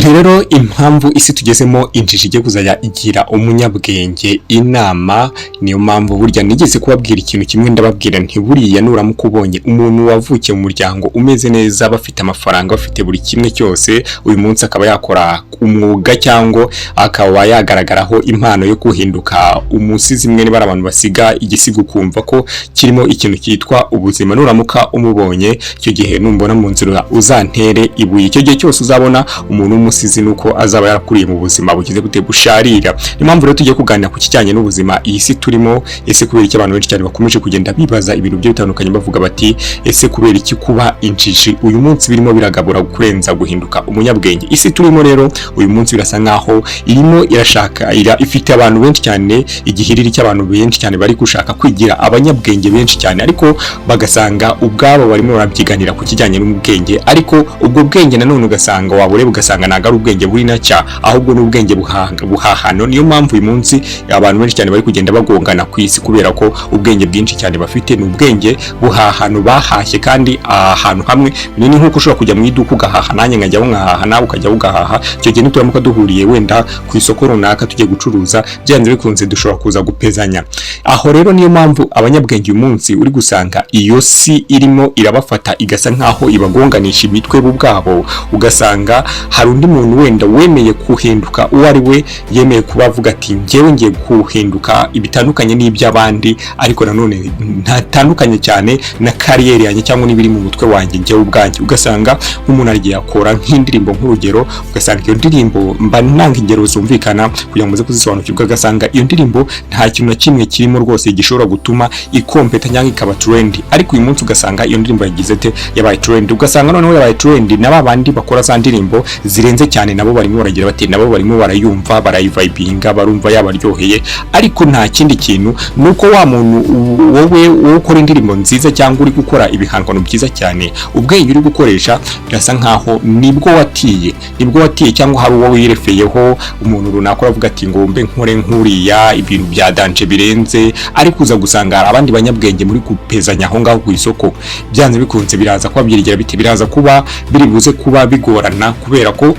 Rero impamvu isi tugezemo injiji igiye kuzajya igira umunyabwenge inama. Niyo mpamvu burya nigeze kubabwira ikintu kimwe, ndababwira nti buriya nuramuka ubonye umuntu wavukiye mu muryango umeze neza, bafite amafaranga, bafite buri kimwe cyose, uyu munsi akaba yakora umwuga cyangwa akaba yagaragaraho impano yo kuhinduka umusizi mwe n'ibara abantu basiga igisigo kumva ko kirimo ikintu cyitwa ubuzima. Nuramuka umubonye icyo gihe numbona mu nzira uzantere ibuye. Icyo gihe cyose uzabona umuntu umusizi nuko azaba yarakuriye mu buzima bugize gute busharira. Ni mpamvu rero tugiye kuganira ku kijyanye n'ubuzima iyi si turimo. Ese kubera iki abantu benshi cyane bakomeje kugenda bibaza ibintu byo bitandukanye bavuga bati ese kubera iki kuba injiji uyu munsi birimo biragabura kurenza guhinduka umunyabwenge. Isi turimo rero uyu munsi birasa nkaho irimo irashaka ifite abantu benshi cyane, igihiriri cy'abantu benshi cyane bari gushaka kwigira abanyabwenge benshi cyane, ariko bagasanga ubwabo barimo barabyiganira ku kijyanye n'ubwenge, ariko ubwo bwenge nanone ugasanga wabureba ugasanga ntago ari ubwenge buri nacya, ahubwo n'ubwenge buhahano. Niyo mpamvu uyu munsi abantu benshi cyane bari kugenda bagongana ku isi kubera ko ubwenge bwinshi cyane bafite ni ubwenge buhahano bahashye kandi ahantu hamwe. Ni nkuko ushobora kujya mu iduka ugahaha, nanjye nkajya nkahaha nawe ukajya ugahaha. Icyo gihe nituramuka duhuriye wenda ku isoko runaka tugiye gucuruza, byanze bikunze dushobora kuza gupezanya aho. Rero niyo mpamvu abanyabwenge uyu munsi uri gusanga iyo si irimo irabafata igasa nkaho ibagonganisha imitwe bo ubwabo, ugasanga hari undi muntu wenda wemeye kuhinduka uwo ari we, yemeye kuba avuga ati njyewe ngiye kuhinduka ibitandukanye n'iby'abandi, ariko nanone ntatandukanye cyane na kariyeri yanjye cyangwa n'ibiri mu mutwe wanjye njyewe ubwanjye. Ugasanga nk'umuntu agiye akora nk'indirimbo nk'urugero, ugasanga iyo ndirimbo mba nanga ingero zumvikana kugira ngo muze kuzisobanukirwa, ugasanga iyo ndirimbo nta kintu na kimwe kirimo rwose gishobora gutuma ikompeta cyangwa ikaba trend, ariko uyu munsi ugasanga iyo ndirimbo yagize te yabaye trend. Ugasanga noneho yabaye trend na babandi bakora za ndirimbo zirenze cyane nabo barimo baragira bati nabo barimo barayumva, barayivibinga, barumva yabaryoheye, ariko nta kindi kintu nuko wa muntu wowe ukora indirimbo nziza cyangwa uri gukora ibihangano byiza cyane, ubwenge uri gukoresha birasa nkaho nibwo watiye cyangwa hari uwo wirefeyeho umuntu runaka uravuga ati ngo mbe nkore nkuriya ibintu bya danje birenze, ariko uza gusanga hari abandi banyabwenge muri gupezanya aho ngaho ku isoko. Byanze bikunze biraza kuba byirigira bite, biraza kuba biri buze kuba bigorana kubera ko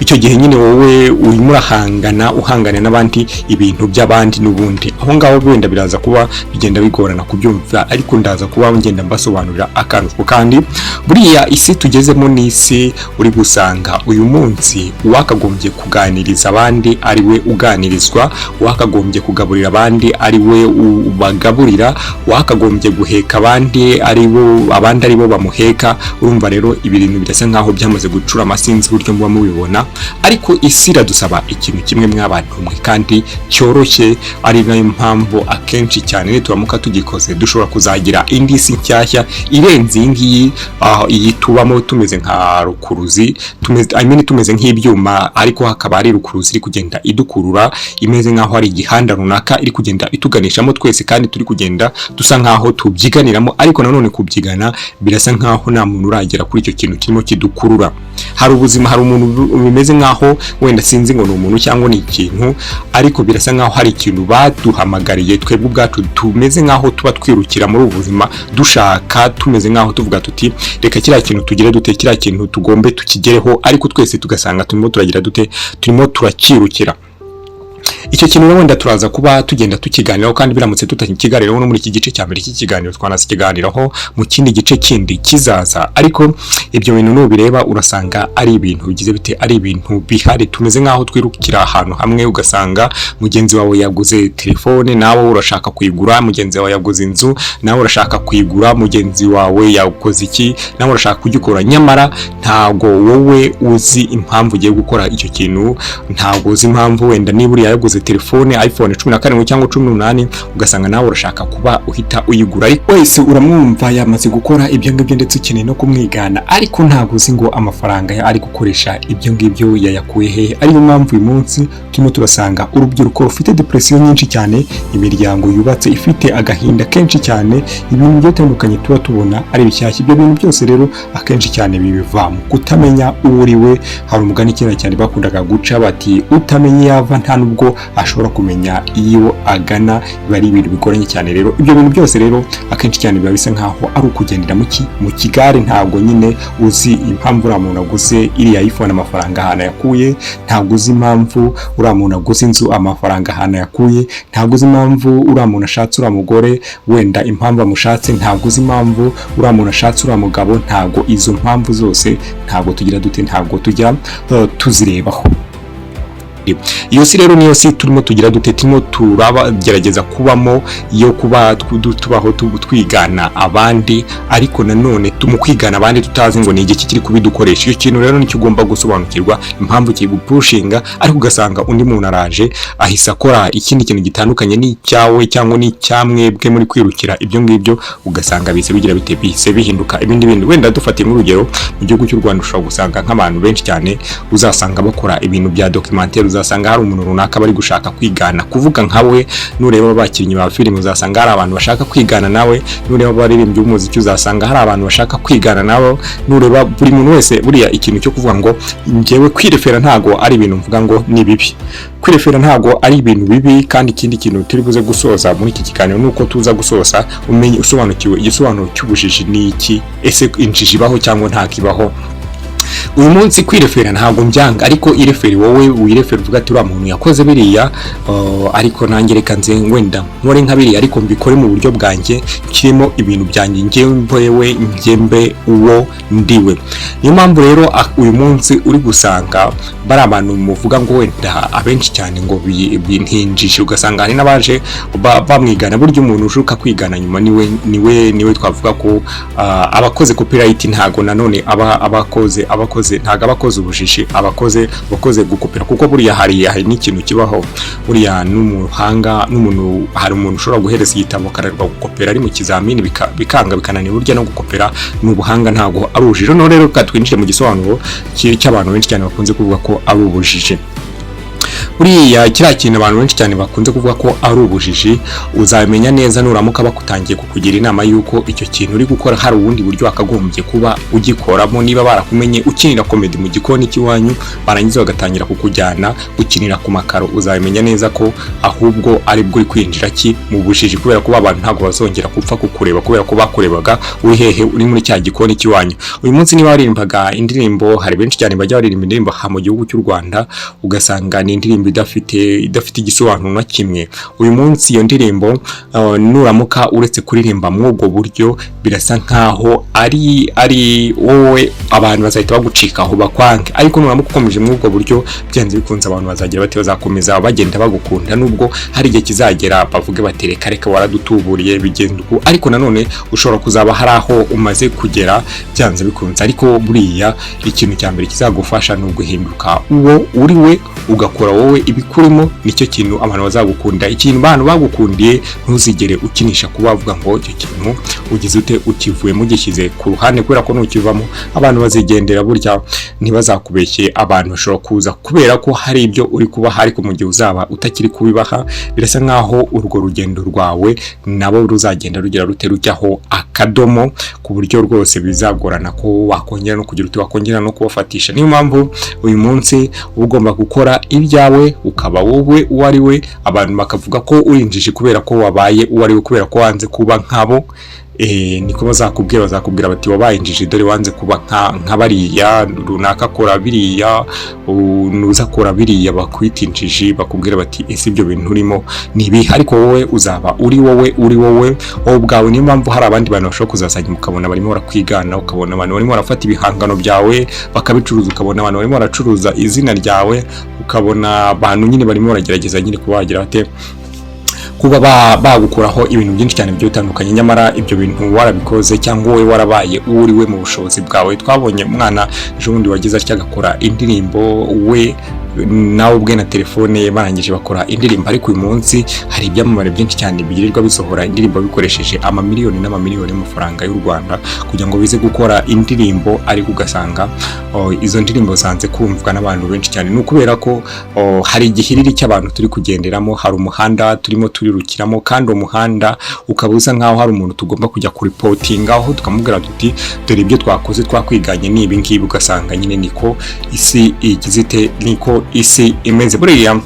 icyo gihe nyine wowe urimo uhangana n'abandi ibintu by'abandi n'ubundi, aho ngaho wenda biraza kuba bigenda bigorana kubyumva, ariko ndaza kuba ngenda mbasobanurira akantu. Kandi buriya isi tugezemo n'isi uri gusanga uyu munsi wakagombye kuganiriza abandi ari we uganirizwa, wakagombye kugaburira abandi ari we ubagaburira, wakagombye guheka abandi ari bo bamuheka. Urumva rero ibintu birasa nkaho byamaze gucura amasinzi buryo muba mubibona, ariko isi iradusaba ikintu kimwe mw'abantu mwe kandi cyoroshye. Ari nayo mpamvu akenshi cyane nituramuka tugikoze dushobora kuzagira indi si nshyashya irenze iyi ngiyi, iyi tubamo tumeze nka rukuruzi, tumeze nk'ibyuma, ariko hakaba ari rukuruzi iri kugenda idukurura, imeze nkaho ari igihanda runaka iri kugenda ituganishamo twese, kandi turi kugenda dusa nkaho tubyiganiramo, ariko nanone kubyigana birasa nkaho nta muntu uragera kuri icyo kintu kirimo kidukurura. Hari ubuzima, hari umuntu bimeze nkaho wenda sinzi ngo ni umuntu cyangwa ni ikintu, ariko birasa nkaho hari ikintu baduhamagariye twebwe ubwacu, tumeze nkaho tuba twirukira muri ubu buzima dushaka, tumeze nkaho tuvuga tuti reka kiriya kintu tugire dute, kiriya kintu tugombe tukigereho, ariko twese tugasanga turimo turagira dute, turimo turakirukira. Icyo kintu wenda turaza kuba tugenda tukiganiraho, kandi biramutse tutakiganiraho no muri iki gice cya mbere cy'ikiganiro twanazikiganiraho mu kindi gice kindi kizaza. Ariko ibyo bintu nubireba urasanga ari ibintu bigize bite, ari ibintu bihari, tumeze nkaho twirukira ahantu hamwe. Ugasanga mugenzi wawe yaguze telefone nawe urashaka kuyigura, mugenzi wawe yaguze inzu nawe urashaka kuyigura, mugenzi wawe yakoze iki nawe urashaka kugikora, nyamara ntago wowe uzi impamvu ugiye gukora icyo kintu. Ntago uzi impamvu, wenda niba uri yaguze telefone iPhone 17 cyangwa 18 ugasanga nawe urashaka kuba uhita uyigura, ariko wese uramwumva yamaze gukora ibyo ngibyo ndetse ukeneye no kumwigana, ariko ntago uzi ngo amafaranga ari gukoresha ibyo ngibyo yayakuye he. Ariyo mpamvu uyu munsi turimo turasanga urubyiruko rufite depression nyinshi cyane, imiryango yubatse ifite agahinda kenshi cyane, ibintu byatandukanye tuba tubona ari bishyashya. Ibyo bintu byose rero akenshi cyane bibiva mu kutamenya uwo uri we. Hari umugani kera cyane bakundaga guca bati utamenye yava nta nubwo ashobora kumenya iyo agana, biba ari ibintu bigoranye cyane. Rero ibyo bintu byose rero akenshi cyane biba bisa nkaho ari ukugendera mu kigare, ntabwo nyine uzi impamvu uriya muntu aguze iriya iPhone amafaranga ahantu yakuye, ntabwo uzi impamvu uriya muntu aguze inzu amafaranga ahantu yakuye, ntabwo uzi impamvu uriya muntu ashatse uriya mugore wenda impamvu amushatse, ntabwo uzi impamvu uriya muntu ashatse uriya mugabo, ntabwo izo mpamvu zose ntabwo tugira dute, ntabwo tujya tuzirebaho. Iyo si rero niyo si turimo tugira dute, turimo turagerageza kubamo yo kuba tubaho twigana abandi, ariko nanone mu kwigana abandi tutazi ngo ni igiki kiri kubidukoresha. Iyo kintu rero nicyo ugomba gusobanukirwa impamvu kigupushinga, ariko ugasanga undi muntu araje ahise akora ikindi kintu gitandukanye n'icyawe cyangwa n'icyamwebwe muri kwirukira ibyo ngibyo, ugasanga bise bigira bise bihinduka ibindi bintu. Wenda dufatiye nk'urugero mu gihugu cy'u Rwanda ushobora gusanga nk'abantu benshi cyane uzasanga bakora ibintu bya documentaire, uzasanga hari umuntu runaka bari gushaka kwigana kuvuga nkawe. Nureba abakinnyi ba filime uzasanga hari abantu bashaka kwigana nawe, nureba abaririmbyi b'umuziki uzasanga hari abantu bashaka kwigana nawe, nureba buri muntu wese. Buriya ikintu cyo kuvuga ngo njyewe kwirefera ntago ari ibintu mvuga ngo ni bibi, kwirefera ntago ari ibintu bibi. Kandi ikindi kintu turi buze gusoza muri iki kiganiro nuko tuza gusoza umenye usobanukiwe igisobanuro cy'ubujiji ni iki, ese injiji ibaho cyangwa ntakibaho. Uyu munsi kwirefera ntabwo mbyanga, ariko ireferi wowe wirefera uvuga ati uriya muntu yakoze biriya, ariko nanjye reka nze wenda nkore nka biriya, ariko mbikore mu buryo bwanjye, kirimo ibintu byanjye njyewe njyembe uwo ndiwe. Niyo mpamvu rero uyu munsi uri gusanga bari abantu muvuga ngo wenda abenshi cyane ngo bintinjije, ugasanga hari n'abaje bamwigana. Burya umuntu ushuka kwigana nyuma niwe twavuga ko abakoze copyright, ntago nanone abakoze ntago abakoze ubujiji, abakoze gukopera. Kuko buriya hari n'ikintu kibaho, buriya n'umuhanga n'umuntu, hari umuntu ushobora guhereza igitabo akararwa gukopera ari mu kizamini bikanga bikananira. Burya no gukopera n'ubuhanga ntago ari ubujiji. No rero twinjire mu gisobanuro cy'abantu benshi cyane bakunze kuvuga ko ari ubujiji. Buriya kiriya kintu abantu benshi cyane bakunze kuvuga ko ari ubujiji, uzabimenya neza nuramuka bakutangiye kukugira inama y'uko icyo kintu uri gukora hari ubundi buryo wakagombye kuba ugikoramo. Niba barakumenye ukinira komedi mu gikoni cy'iwanyu, barangiza bagatangira kukujyana gukinira ku makaro, uzabimenya neza ko ahubwo ari bwo uri kwinjira mu bujiji, kubera ko abantu ntabwo bazongera gupfa kukureba, kubera ko bakurebaga uri hehe, uri muri cya gikoni cy'iwanyu. Uyu munsi niba waririmbaga indirimbo, hari benshi cyane bajya baririmba indirimbo mu gihugu cy'u Rwanda, ugasanga ni indirimbo idafite igisobanuro na kimwe. Uyu munsi iyo ndirimbo nuramuka uretse kuririmba muri ubwo buryo, birasa nkaho ari wowe, abantu bazahita bagucikaho bakwange. Ariko nuramuka ukomeje muri ubwo buryo, byanze bikunze abantu bazagira bati bazakomeza bagenda bagukunda, nubwo hari igihe kizagera bavuge batereka reka waradutuburiye bigenda uko. Ariko nanone ushobora kuzaba hari aho umaze kugera byanze bikunze. Ariko buriya ikintu cya mbere kizagufasha ni uguhinduka uwo uri we, ugakora wowe ibikurimo, nicyo kintu abantu bazagukunda. Ikintu abantu bagukundiye ntuzigere ukinisha kuba bavuga ngo icyo kintu ugize ute ukivuyemo ugishyize ku ruhande, kubera ko nukivamo abantu bazigendera. Burya ntibazakubeshye, abantu bashobora kuza kubera ko hari ibyo uri kubaha, ariko mu gihe uzaba utakiri kubibaha, birasa nkaho urwo rugendo rwawe nabo ruzagenda rujyaho akadomo, ku buryo rwose bizagorana ko wakongera no kugira uti wakongera no kubafatisha. Niyo mpamvu uyu munsi ugomba gukora ibyawe, ukaba wowe uwo ari we. Abantu bakavuga ko urinjije kubera ko wabaye uwo ari we, kubera ko wanze kuba nkabo. Niko bazakubwira bati wabaye injiji, dore wanze kuba nka bariya runaka, kora biriya, nuza kora biriya, bakwita injiji, bakubwira bati ese ibyo bintu urimo nibi. Ariko wowe uzaba uri wowe ubwawe. Niyo mpamvu hari abandi bantu bashobora kuzasanga mukabona barimo barakwigana, ukabona abantu barimo barafata ibihangano byawe bakabicuruza, ukabona abantu barimo baracuruza izina ryawe, ukabona abantu nyine barimo baragerageza nyine kuba bagira bate kuba bagukuraho ibintu byinshi cyane bigiye bitandukanye. Nyamara ibyo bintu warabikoze, cyangwa wowe warabaye uriwe mu bushobozi bwawe. Twabonye umwana ejo bundi wagize atya agakora indirimbo we nawe ubwe na telefone ye, barangije bakora indirimbo. Ariko uyu munsi hari ibyamamare byinshi cyane bigirirwa bisohora indirimbo bikoresheje amamiliyoni n'amamiliyoni y'amafaranga y'u Rwanda kugira ngo bize gukora indirimbo, ariko ugasanga izo ndirimbo zanze kumvwa n'abantu benshi cyane. Ni ukubera ko hari igihiriri cy'abantu turi kugenderamo, hari umuhanda turimo turirukiramo, kandi umuhanda ukaba usa nkaho hari umuntu tugomba kujya kuripotingaho, tukamubwira tuti dore ibyo twakoze twakwiganye ni ibi ngibi. Ugasanga nyine niko isi igizite, niko isi imeze. Buriya